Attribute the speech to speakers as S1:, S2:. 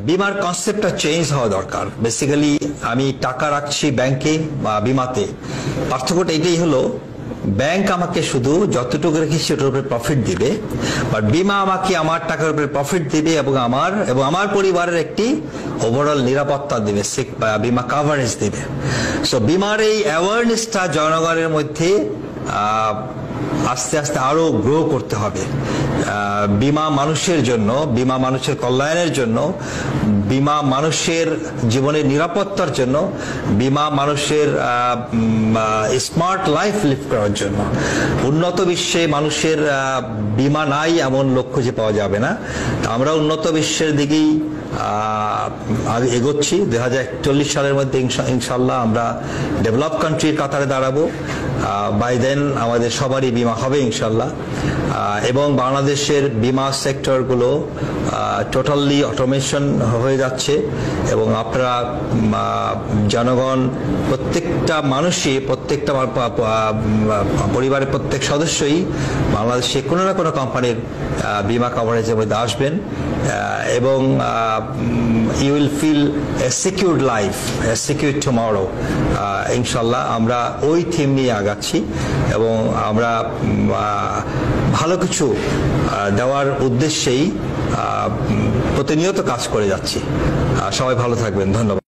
S1: বিমার কনসেপ্টটা চেঞ্জ হওয়া দরকার। বেসিক্যালি আমি টাকা রাখছি ব্যাংকে বা বিমাতে, পার্থক্যটা এটাই হলো, ব্যাংক আমাকে শুধু যতটুকু রেখেছি সেটার উপরে প্রফিট দিবে, বাট বিমা আমাকে আমার টাকার উপরে প্রফিট দিবে এবং আমার পরিবারের একটি ওভারঅল নিরাপত্তা দিবে, বিমা কাভারেজ দিবে। সো বিমার এই অ্যাওয়ারনেসটা জনগণের মধ্যে আস্তে আস্তে আরো গ্রো করতে হবে। বিমা মানুষের জন্য, বিমা মানুষের কল্যাণের জন্য, বিমা মানুষের জীবনের নিরাপত্তার জন্য, বিমা মানুষের স্মার্ট লাইফ লিভ করার জন্য। উন্নত বিশ্বে মানুষের বিমা নাই এমন লোক খুঁজে পাওয়া যাবে না। আমরা উন্নত বিশ্বের দিকেই এগোচ্ছি। 2041 সালের মধ্যে ইনশাল্লাহ আমরা ডেভেলপ কান্ট্রির কাতারে দাঁড়াবো। বাই দেন আমাদের সবারই বিমা হবে ইনশাল্লাহ। এবং বাংলাদেশের বিমা সেক্টরগুলো টোটালি অটোমেশন হয়ে যাচ্ছে এবং আপনারা জনগণ, প্রত্যেকটা মানুষই, প্রত্যেকটা পরিবারের প্রত্যেক সদস্যই বাংলাদেশে কোনো না কোনো কোম্পানির বিমা কভারেজের মধ্যে আসবেন এবং you will feel a secured life, a secure tomorrow. ইনশাল্লাহ আমরা ওই থিম নিয়ে আগাচ্ছি এবং আমরা ভালো কিছু দেওয়ার উদ্দেশ্যেই প্রতিনিয়ত কাজ করে যাচ্ছি। সবাই ভালো থাকবেন, ধন্যবাদ।